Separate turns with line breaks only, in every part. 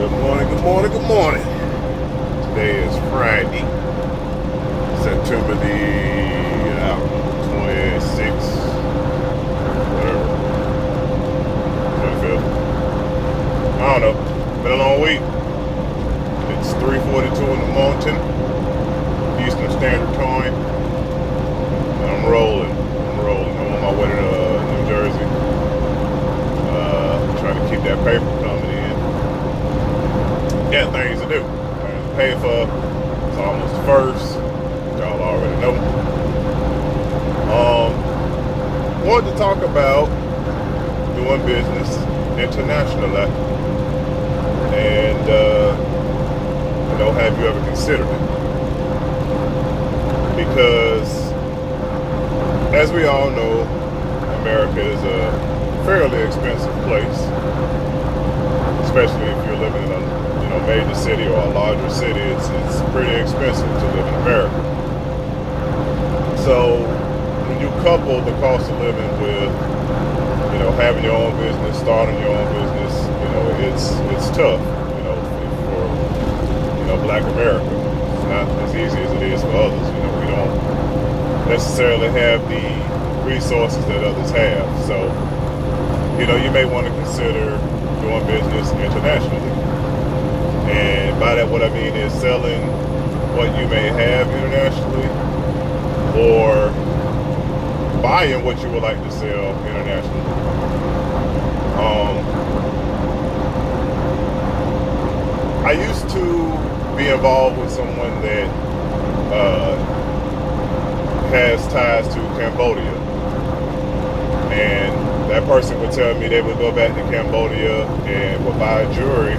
Good morning, good morning, good morning. Today is Friday, September the 26th, whatever, 25th. I don't know. Been a long week. It's 3:42 in the morning, Eastern Standard Time. And I'm rolling. I'm on my way to New Jersey. Trying to keep that paper coming in. Got things to do. Things to pay for. It's almost the first. Y'all already know. Wanted to talk about doing business internationally, and have you ever considered it? Because, as we all know, America is a fairly expensive place, especially if you're living in a major city or a larger city. It's pretty expensive to live in America. So when you couple the cost of living with having your own business, starting your own business, it's tough, for Black America. It's not as easy as it is for others. We don't necessarily have the resources that others have. So you may want to consider doing business internationally. And by that, what I mean is selling what you may have internationally, or buying what you would like to sell internationally. I used to be involved with someone that has ties to Cambodia, and that person would tell me they would go back to Cambodia and would buy jewelry,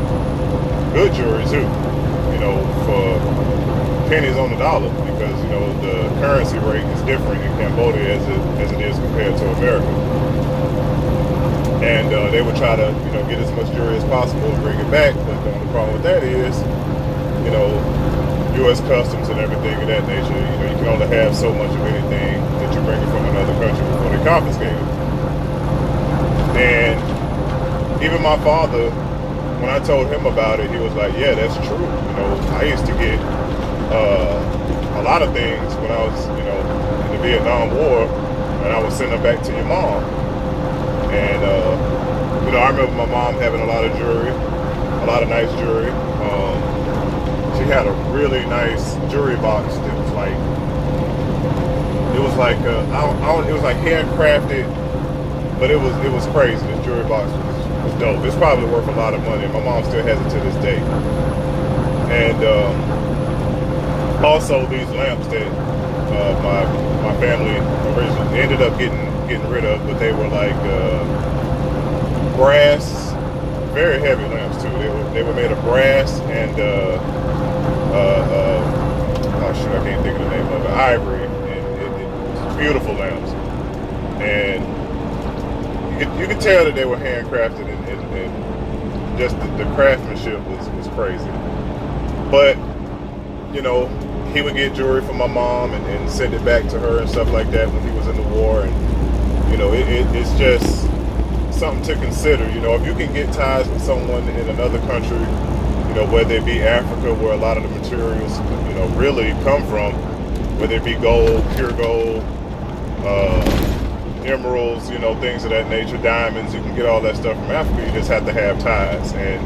good jewelry too, for pennies on the dollar, because the currency rate is different in Cambodia as it is compared to America. And they would try to get as much jewelry as possible and bring it back, but the only problem with that is U.S. customs and everything of that nature. You can only have so much of anything that you're bringing from another country before they confiscate it. And even my father, when I told him about it, he was like, yeah, that's true. I used to get a lot of things when I was, in the Vietnam War, and I would send them back to your mom. And, I remember my mom having a lot of jewelry, a lot of nice jewelry. She had a really nice jewelry box that was like, it was like handcrafted, but it was crazy. This jewelry box was dope. It's probably worth a lot of money. My mom still has it to this day. And also these lamps that my family originally ended up getting rid of, but they were like brass, very heavy lamps too. They were made of brass and oh shoot, I can't think of the name of it. Ivory, and it's beautiful lamps. And you could tell that they were handcrafted, and just the craftsmanship was crazy. But he would get jewelry from my mom and send it back to her and stuff like that when he was in the war. And it's just something to consider. If you can get ties with someone in another country, whether it be Africa, where a lot of the materials really come from, whether it be gold, pure gold, emeralds, things of that nature, diamonds, you can get all that stuff from Africa. You just have to have ties. And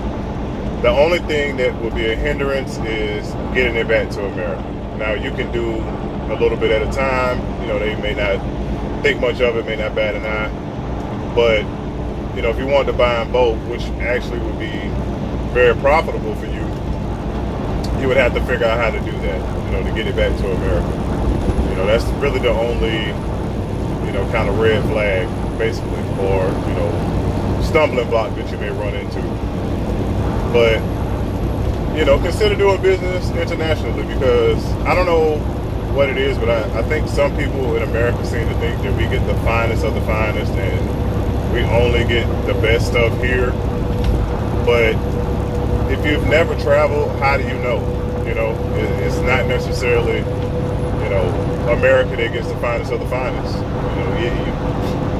the only thing that would be a hindrance is getting it back to America. Now, you can do a little bit at a time. They may not think much of it, may not bat an eye. But, if you wanted to buy in bulk, which actually would be very profitable for you, you would have to figure out how to do that, to get it back to America. That's really the only, kind of red flag, basically, or, stumbling block that you may run into. But, consider doing business internationally, because I don't know what it is, but I think some people in America seem to think that we get the finest of the finest and we only get the best stuff here. But if you've never traveled, how do you know? It's not necessarily, America that gets the finest of the finest.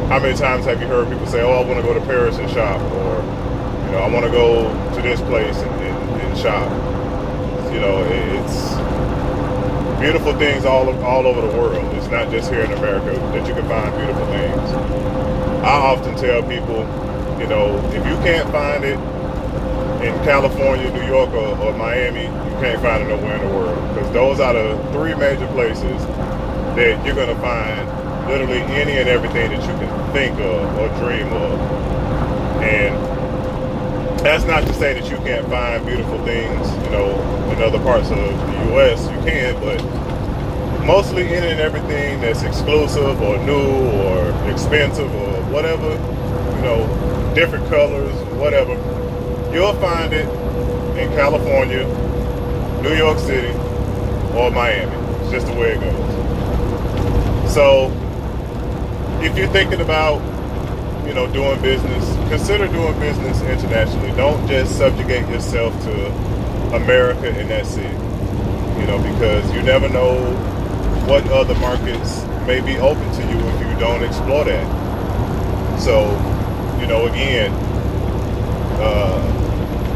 How many times have you heard people say, oh, I want to go to Paris and shop, or, I want to go to this place and one shop. You know, it's beautiful things all over the world. It's not just here in America that you can find beautiful things. I often tell people, you know, if you can't find it in California, New York, or Miami, you can't find it nowhere in the world. Because those are the three major places that you're going to find literally any and everything that you can think of or dream of. And that's not to say that you can't find beautiful things, you know, in other parts of the U.S. You can, but mostly any and everything that's exclusive or new or expensive or whatever, you know, different colors, whatever, you'll find it in California, New York City, or Miami. It's just the way it goes. So if you're thinking about, you know, doing business, consider doing business internationally. Don't just subjugate yourself to America and that's it. You know, because you never know what other markets may be open to you if you don't explore that. So, you know, again,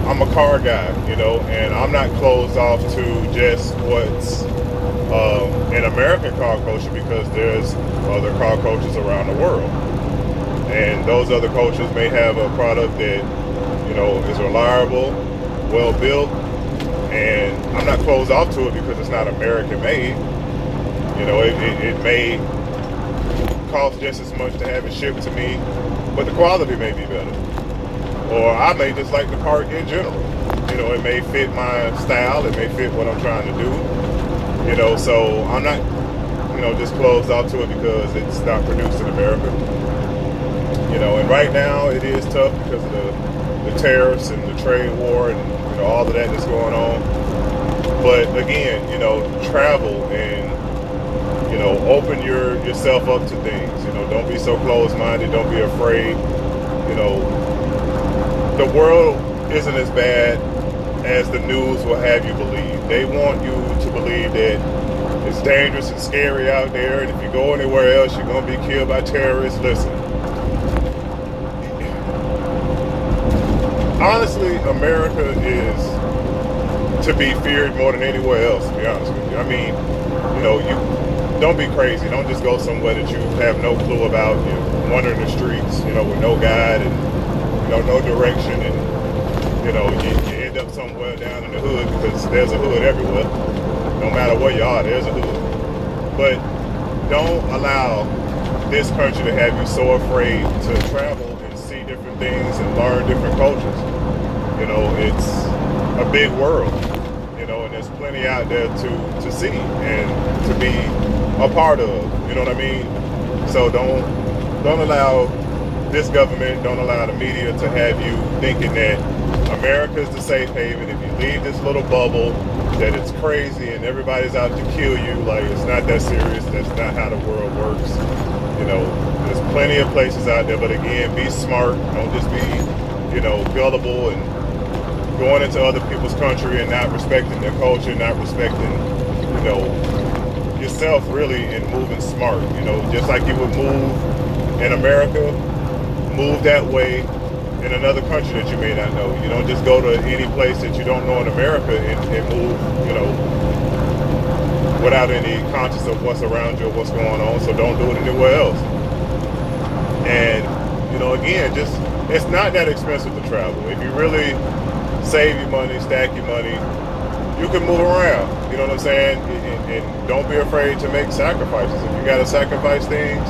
I'm a car guy, you know, and I'm not closed off to just what's in American car culture, because there's other car cultures around the world. And those other cultures may have a product that, you know, is reliable, well built, and I'm not closed off to it because it's not American made. You know, it may cost just as much to have it shipped to me, but the quality may be better. Or I may just like the part in general. You know, it may fit my style, it may fit what I'm trying to do. You know, so I'm not, you know, just closed off to it because it's not produced in America. You know, and right now it is tough because of the tariffs and the trade war and, you know, all of that that's going on. But again, you know, travel and, you know, open yourself up to things. You know, don't be so closed-minded. Don't be afraid. You know, the world isn't as bad as the news will have you believe. They want you to believe that it's dangerous and scary out there, and if you go anywhere else, you're going to be killed by terrorists. Listen, honestly, America is to be feared more than anywhere else, to be honest with you. I mean, you know, you don't be crazy. Don't just go somewhere that you have no clue about. You're wandering the streets, you know, with no guide and, you know, no direction, and, you know, you end up somewhere down in the hood, because there's a hood everywhere. No matter where you are, there's a hood. But don't allow this country to have you so afraid to travel and see different things and learn different cultures. You know, it's a big world, you know, and there's plenty out there to see and to be a part of, you know what I mean? So don't allow this government, don't allow the media to have you thinking that America is the safe haven. If you leave this little bubble, that it's crazy and everybody's out to kill you. Like, it's not that serious. That's not how the world works. You know, there's plenty of places out there, but again, be smart. Don't just be, you know, gullible and going into other people's country and not respecting their culture, not respecting, you know, yourself really, and moving smart. You know, just like you would move in America, move that way in another country that you may not know. You don't just go to any place that you don't know in America and move, you know, without any conscious of what's around you or what's going on. So don't do it anywhere else. And, you know, again, just, it's not that expensive to travel. If you really save your money, stack your money, you can move around. You know what I'm saying? And don't be afraid to make sacrifices. If you got to sacrifice things,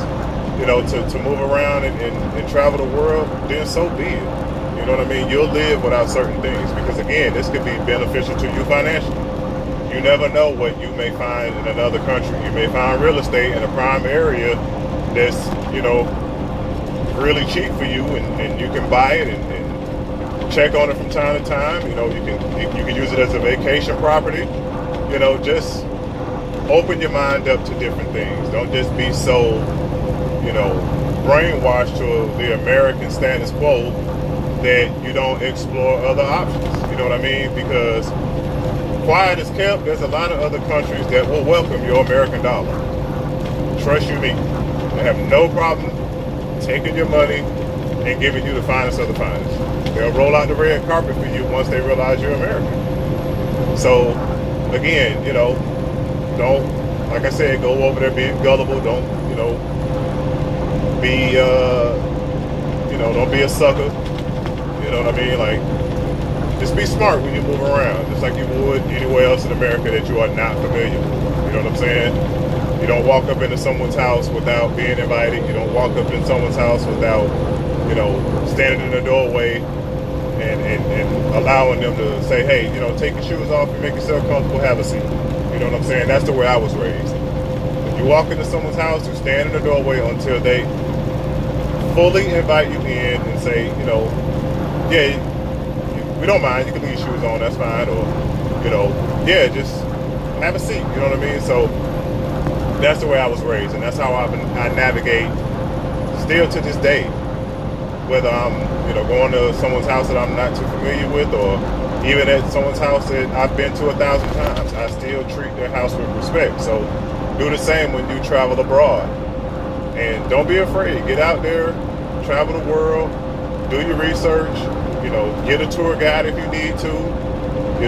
you know, to move around and travel the world, then so be it. You know what I mean? You'll live without certain things, because again, this could be beneficial to you financially. You never know what you may find in another country. You may find real estate in a prime area that's, you know, really cheap for you, and you can buy it and check on it from time to time. You know, you can use it as a vacation property. You know, just open your mind up to different things. Don't just be so, you know, brainwashed to the American status quo that you don't explore other options. You know what I mean? Because quiet as kept, there's a lot of other countries that will welcome your American dollar. Trust you me. They have no problem taking your money and giving you the finest of the finest. They'll roll out the red carpet for you once they realize you're American. So, again, don't, like I said, go over there being gullible. Don't, be, don't be a sucker. You know what I mean? Like, just be smart when you move around, just like you would anywhere else in America that you are not familiar with. You know what I'm saying? You don't walk up into someone's house without being invited. You don't walk up in someone's house without, standing in the doorway and allowing them to say, hey, take your shoes off and make yourself comfortable, have a seat. You know what I'm saying? That's the way I was raised. If you walk into someone's house, you stand in the doorway until they fully invite you in and say, yeah, we don't mind, you can leave your shoes on, that's fine, or, yeah, just have a seat, you know what I mean? So that's the way I was raised, and that's how I navigate still to this day, whether I'm, going to someone's house that I'm not too familiar with, or even at someone's house that I've been to 1,000 times, I still treat their house with respect. So do the same when you travel abroad, and don't be afraid. Get out there, travel the world, do your research, get a tour guide if you need to,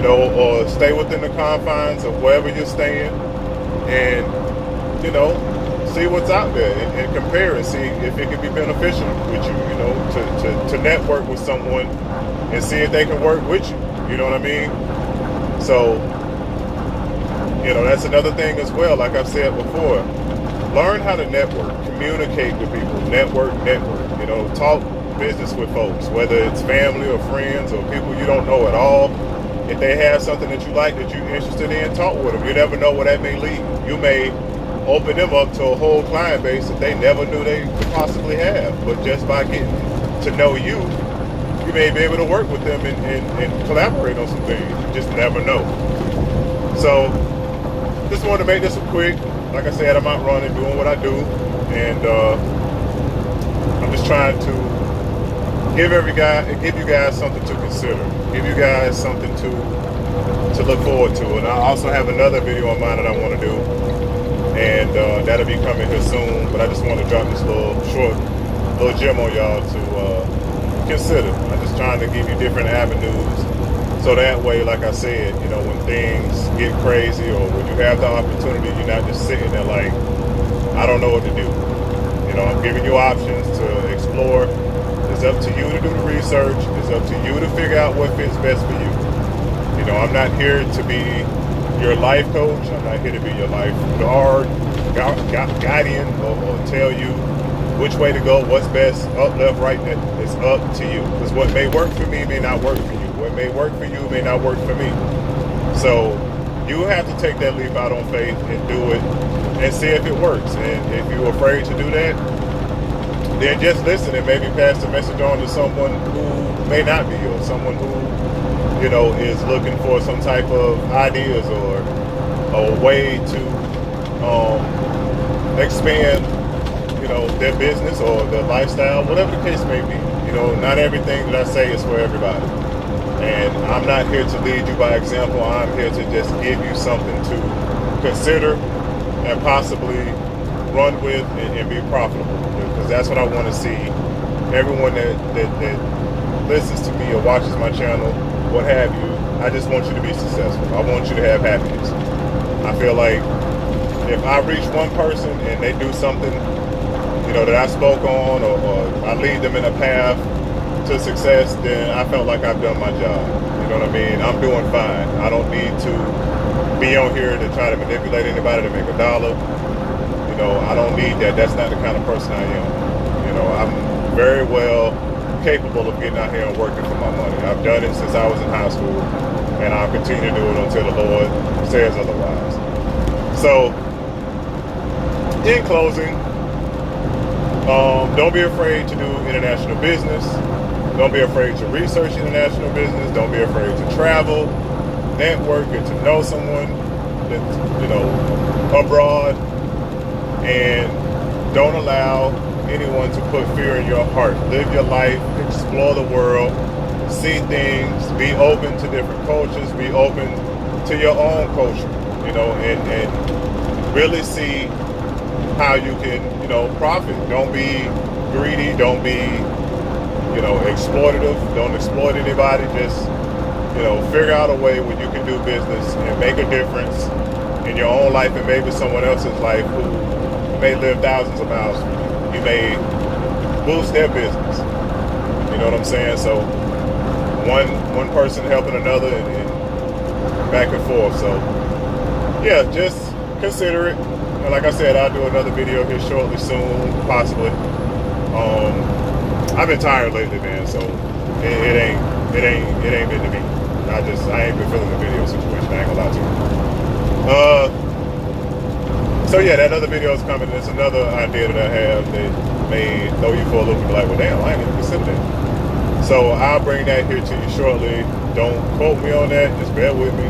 or stay within the confines of wherever you're staying, and see what's out there and compare and see if it can be beneficial with you, to network with someone and see if they can work with you. You know what I mean? So, that's another thing as well. Like I've said before, learn how to network, communicate with people, network, talk business with folks, whether it's family or friends or people you don't know at all. If they have something that you like, that you're interested in, talk with them. You never know where that may lead. You may open them up to a whole client base that they never knew they could possibly have. But just by getting to know you, you may be able to work with them and collaborate on some things. You just never know. So, just wanted to make this quick. Like I said, I'm out running, doing what I do, and I'm just trying to give you guys something to consider, give you guys something to look forward to. And I also have another video on mine that I want to do, and that'll be coming here soon. But I just want to drop this little gem on y'all to consider. I'm just trying to give you different avenues, so that way, like I said, when things get crazy or when you have the opportunity, you're not just sitting there like, I don't know what to do. I'm giving you options to explore. It's up to you to do the research. It's up to you to figure out what fits best for you. I'm not here to be your life coach. I'm not here to be your life guardian or tell you which way to go, what's best, up, left, right. It's up to you. Because what may work for me may not work for you. What may work for you may not work for me. So you have to take that leap out on faith and do it and see if it works. And if you're afraid to do that, then just listen and maybe pass the message on to someone who may not be, or someone who, is looking for some type of ideas or a way to expand, their business or their lifestyle, whatever the case may be. Not everything that I say is for everybody. And I'm not here to lead you by example. I'm here to just give you something to consider and possibly run with and be profitable. Because that's what I want to see. Everyone that listens to me or watches my channel, what have you, I just want you to be successful. I want you to have happiness. I feel like if I reach one person and they do something, that I spoke on, or I lead them in a path to success, then I felt like I've done my job. You know what I mean? I'm doing fine. I don't need to be on here to try to manipulate anybody to make a dollar. I don't need that. That's not the kind of person I am. I'm very well capable of getting out here and working for my money. I've done it since I was in high school, and I'll continue to do it until the Lord says otherwise. So, in closing, don't be afraid to do international business. Don't be afraid to research international business. Don't be afraid to travel, network, get to know someone that's, abroad. And don't allow anyone to put fear in your heart. Live your life, explore the world, see things, be open to different cultures, be open to your own culture, and really see how you can, profit. Don't be greedy, don't be, exploitative. Don't exploit anybody. Just, figure out a way where you can do business and make a difference in your own life and maybe someone else's life who may live thousands of miles from you. You may boost their business. You know what I'm saying? So one person helping another and back and forth. So yeah, just consider it. And like I said, I'll do another video here shortly, soon, possibly. I've been tired lately, man. So it ain't been to me. I ain't been feeling the video situation. I ain't gonna lie to you. So yeah, that other video is coming. It's another idea that I have that may throw you for a loop and be like, well, damn, I ain't even considered that. So I'll bring that here to you shortly. Don't quote me on that. Just bear with me.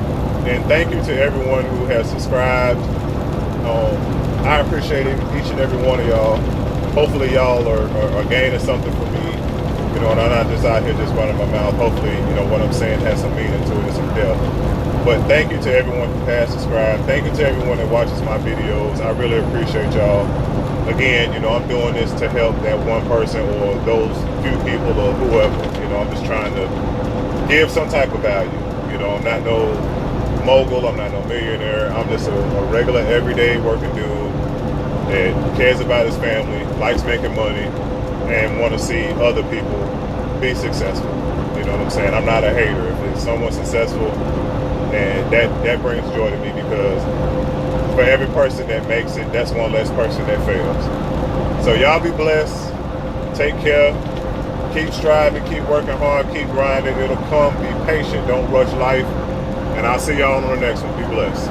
And thank you to everyone who has subscribed. I appreciate each and every one of y'all. Hopefully y'all are gaining something from me. And I'm not just out here just running my mouth. Hopefully, what I'm saying has some meaning to it and some depth. But thank you to everyone who has subscribed. Thank you to everyone that watches my videos. I really appreciate y'all. Again, I'm doing this to help that one person or those few people or whoever. I'm just trying to give some type of value. I'm not no mogul. I'm not no millionaire. I'm just a regular, everyday working dude that cares about his family, likes making money, and want to see other people be successful. You know what I'm saying? I'm not a hater. If someone's successful, and that brings joy to me, because for every person that makes it, that's one less person that fails. So y'all be blessed. Take care. Keep striving. Keep working hard. Keep grinding. It'll come. Be patient. Don't rush life. And I'll see y'all on the next one. Be blessed.